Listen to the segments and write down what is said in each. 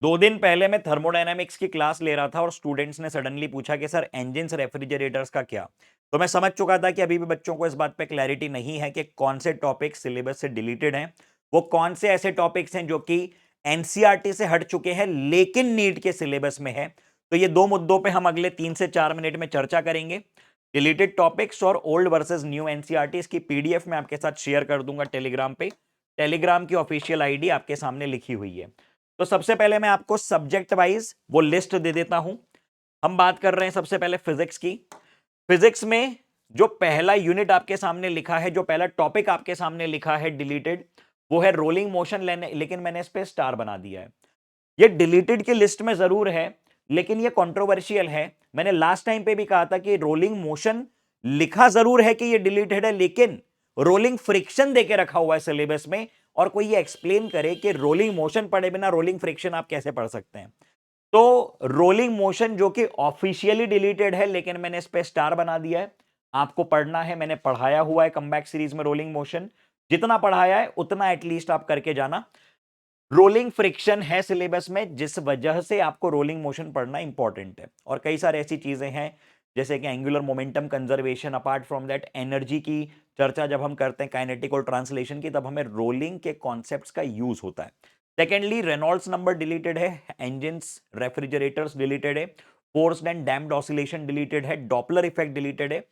2 दिन पहले मैं थर्मोडायनामिक्स की क्लास ले रहा था और स्टूडेंट्स ने सडनली पूछा कि सर इंजिन्स रेफ्रिजरेटर्स का क्या। तो मैं समझ चुका था कि अभी भी बच्चों को इस बात पे क्लैरिटी नहीं है कि कौन से टॉपिक सिलेबस से डिलीटेड हैं, वो कौन से ऐसे टॉपिक्स हैं जो कि एनसीईआरटी से हट चुके हैं लेकिन नीट के सिलेबस में है। तो ये दो मुद्दों पे हम अगले 3 से 4 मिनट में चर्चा करेंगे। डिलीटेड टॉपिक्स और ओल्ड वर्सेस न्यू एनसीईआरटी, इसकी पीडीएफ मैं आपके साथ शेयर कर दूंगा टेलीग्राम पे। टेलीग्राम की ऑफिशियल आईडी आपके सामने लिखी हुई है। तो सबसे पहले मैं आपको सब्जेक्ट वाइज वो लिस्ट दे देता हूं। हम बात कर रहे हैं सबसे पहले फिजिक्स की। फिजिक्स में जो पहला यूनिट आपके सामने लिखा है, जो पहला टॉपिक आपके सामने लिखा है डिलीटेड, वो है रोलिंग मोशन, लेकिन मैंने इस पे स्टार बना दिया है। ये डिलीटेड की लिस्ट में जरूर है लेकिन ये कंट्रोवर्शियल है। मैंने लास्ट टाइम पे भी कहा था कि रोलिंग मोशन लिखा जरूर है कि ये डिलीटेड है, लेकिन रोलिंग फ्रिक्शन देके रखा हुआ है सिलेबस में, और कोई ये एक्सप्लेन करे कि रोलिंग मोशन पढ़े बिना रोलिंग फ्रिक्शन आप कैसे पढ़ सकते हैं। तो रोलिंग मोशन जो कि ऑफिशियली डिलीटेड है लेकिन मैंने इस पे स्टार बना दिया है, आपको पढ़ना है। मैंने पढ़ाया हुआ है कमबैक सीरीज में रोलिंग मोशन, जितना पढ़ाया है उतना एटलीस्ट आप करके जाना। रोलिंग फ्रिक्शन है सिलेबस में, जिस वजह से आपको रोलिंग मोशन पढ़ना इंपॉर्टेंट है। और कई सारी ऐसी चीजें हैं जैसे कि angular momentum conservation, apart from that energy की चर्चा जब हम करते हैं काइनेटिक और ट्रांसलेशन की, तब हमें रोलिंग के कॉन्सेप्ट्स का यूज होता है। सेकेंडली, रेनॉल्ड्स नंबर डिलीटेड है, इंजिन्स रेफ्रिजरेटर्स डिलीटेड है, forced and damped oscillation deleted है, डॉपलर इफेक्ट डिलीटेड है,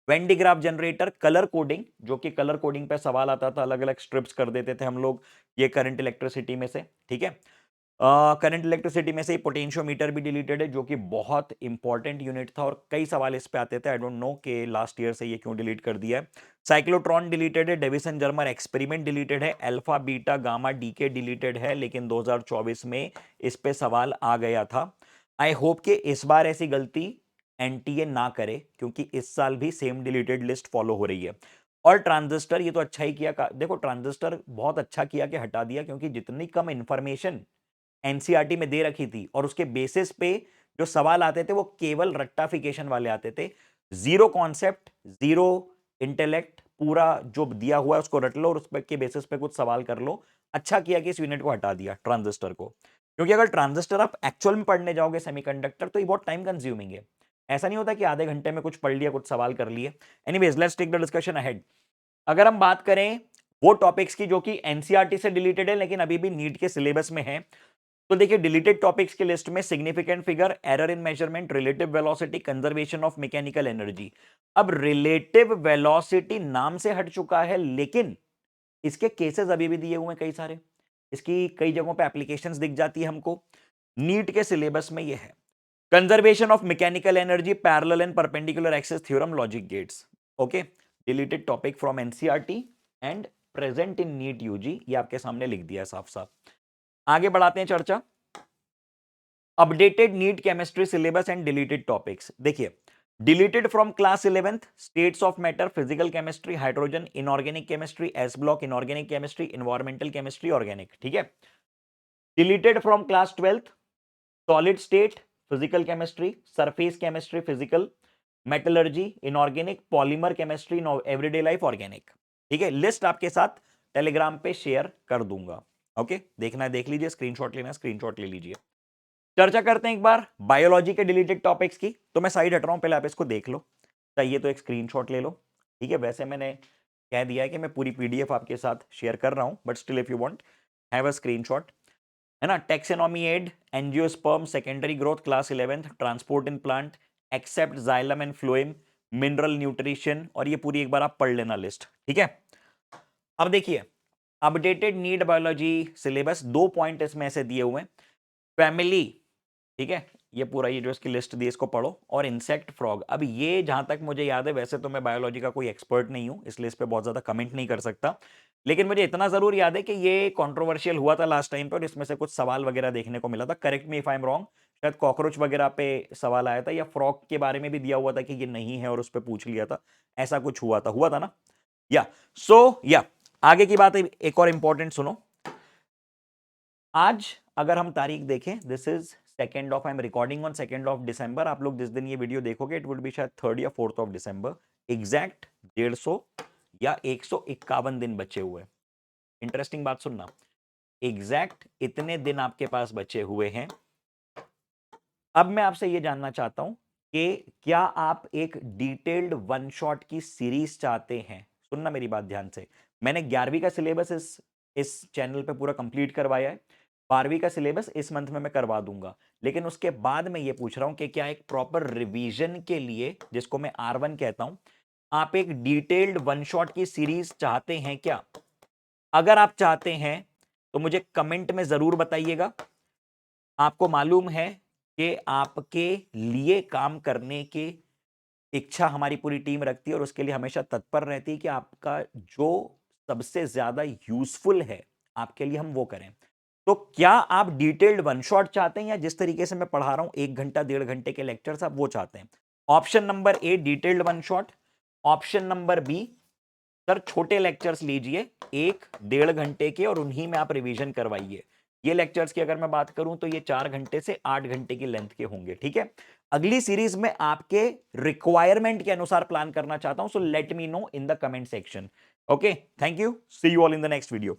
when digraph generator, colour coding, जो कि कलर कोडिंग पे सवाल आता था, अलग अलग स्ट्रिप्स कर देते थे हम लोग, ये करंट इलेक्ट्रिसिटी में से, ठीक है। करंट इलेक्ट्रिसिटी में से पोटेंशियोमीटर भी डिलीटेड है, जो कि बहुत इंपॉर्टेंट यूनिट था और कई सवाल इस पे आते थे। आई डोंट नो कि लास्ट ईयर से ये क्यों डिलीट कर दिया है। साइक्लोट्रॉन डिलीटेड है, डेविसन जर्मर एक्सपेरिमेंट डिलीटेड है, alpha beta gamma decay deleted है, लेकिन 2024 में इस पे सवाल आ गया था। आई होप कि इस बार ऐसी गलती एनटीए ना करे, क्योंकि इस साल भी सेम डिलीटेड लिस्ट फॉलो हो रही है। और ट्रांजिस्टर, ये तो अच्छा ही किया, देखो ट्रांजिस्टर बहुत अच्छा किया कि हटा दिया, क्योंकि जितनी कम इंफॉर्मेशन एनसीईआरटी में दे रखी थी और उसके बेसिस पे जो सवाल आते थे वो केवल रट्टाफिकेशन वाले आते थे। जीरो कॉन्सेप्ट, जीरो इंटेलेक्ट, पूरा जो दिया हुआ है उसको रट लो और उस के बेसिस पे कुछ सवाल कर लो। अच्छा किया कि इस यूनिट को हटा दिया ट्रांजिस्टर को, क्योंकि अगर ट्रांजिस्टर आप एक्चुअल में पढ़ने जाओगे सेमीकंडक्टर, तो ये बहुत टाइम कंज्यूमिंग है। ऐसा नहीं होता कि आधे घंटे में कुछ पढ़ लिया, कुछ सवाल कर लिए। Anyways, let's take the discussion ahead. अगर हम बात करें वो टॉपिक्स की जो कि एनसीईआरटी से डिलीटेड है लेकिन अभी भी नीट के सिलेबस में है, तो देखिए डिलीटेड टॉपिक्स की लिस्ट में significant figure, error in measurement, relative velocity, conservation of mechanical energy. अब रिलेटिव वेलोसिटी नाम से हट चुका है लेकिन इसके केसेस अभी भी दिए हुए हैं कई सारे, इसकी कई जगहों पे एप्लीकेशंस दिख जाती है हमको। नीट के सिलेबस में ये है conservation of mechanical energy, parallel and perpendicular axis theorem, logic gates. Okay, deleted topic from NCERT and present in NEET UG, ये आपके सामने लिख दिया है साफ साफ। आगे बढ़ाते हैं चर्चा। Updated NEET chemistry syllabus and deleted topics. देखिए, deleted from class 11th states of matter, physical chemistry, hydrogen, inorganic chemistry, s block, inorganic chemistry, environmental chemistry, organic, ठीक है। Deleted from class 12th solid state, physical chemistry, surface chemistry, physical, metallurgy, inorganic, polymer chemistry, everyday life, organic, ठीक है। List आपके साथ Telegram पे share कर दूंगा। Okay, देखना है देख लीजिए, स्क्रीनशॉट लेना है स्क्रीनशॉट ले लीजिए। चर्चा करते हैं एक बार बायोलॉजी के डिलीटेड टॉपिक्स की। तो मैं साइड हट रहा हूं, पहले आप इसको देख लो, चाहिए तो एक स्क्रीनशॉट ले लो, ठीक है। वैसे मैंने कह दिया है कि मैं पूरी पीडीएफ आपके साथ शेयर कर रहा हूं, but still if you want have a screenshot, है ना। टेक्सोनॉमी एड, angiosperm, secondary growth, class 11th, transport in plant, except xylem and phloem, mineral nutrition, और ये पूरी एक बार आप पढ़ लेना लिस्ट, ठीक है। अब देखिए, updated NEET biology syllabus, 2 point इसमें ऐसे दिए हुए हैं। फैमिली, ठीक है, ये पूरा ये जो इसकी लिस्ट दी इसको पढ़ो, और इंसेक्ट, फ्रॉग। अब ये जहां तक मुझे याद है, वैसे तो मैं बायोलॉजी का कोई एक्सपर्ट नहीं हूं इसलिए इस पे बहुत ज्यादा कमेंट नहीं कर सकता, लेकिन मुझे इतना जरूर याद है कि ये कंट्रोवर्शियल हुआ था लास्ट टाइम पे और इसमें से कुछ सवाल वगैरह देखने को मिला था। Correct me if I am wrong, शायद कॉकरोच वगैरह पे सवाल आया था, या फ्रॉग के बारे में भी दिया हुआ था कि ये नहीं है और उस पर पूछ लिया था, ऐसा कुछ हुआ था ना। या या आगे की बात एक और इंपॉर्टेंट सुनो। आज अगर हम तारीख देखें, this is second of, I am recording on 2 December। आप लोग जिस दिन ये वीडियो देखोगे इट वुड बी शायद 3rd या 4th December। एग्जैक्ट 150 या 151 दिन बचे हुए। इंटरेस्टिंग बात सुनना, एग्जैक्ट इतने दिन आपके पास बचे हुए हैं। अब मैं आपसे यह जानना चाहता हूं कि क्या आप एक डिटेल्ड वन शॉट की सीरीज चाहते हैं? सुनना मेरी बात ध्यान से। मैंने 11वीं का सिलेबस इस चैनल पे पूरा कंप्लीट करवाया है। 12वीं का सिलेबस इस मंथ में मैं करवा दूंगा, लेकिन उसके बाद मैं ये पूछ रहा हूं कि क्या एक प्रॉपर रिवीजन के लिए, जिसको मैं R1 कहता हूं, आप एक डिटेल्ड वन शॉट की सीरीज चाहते हैं क्या? अगर आप चाहते हैं तो मुझे कमेंट में जरूर बताइएगा। आपको मालूम है कि आपके लिए काम करने की इच्छा हमारी पूरी टीम रखती है और उसके लिए हमेशा तत्पर रहती है कि आपका जो सबसे ज्यादा यूजफुल है आपके लिए हम वो करें। तो क्या आप डिटेल्ड वन शॉट चाहते हैं या जिस तरीके से मैं पढ़ा रहा हूं 1 घंटा 1.5 घंटे के लेक्चर्स आप वो चाहते हैं? Option number A detailed one shot, option number B sir छोटे लेक्चर्स लीजिए 1-1.5 घंटे के और उन्हीं में आप रिवीजन करवाइए। ये लेक्चर्स की अगर मैं बात करूं तो ये 4 घंटे से 8 घंटे की लेंथ के होंगे। ठीक है, अगली सीरीज में आपके रिक्वायरमेंट के अनुसार प्लान करना चाहता हूं, so let me know in the comment section. Okay, thank you, see you all in the next video.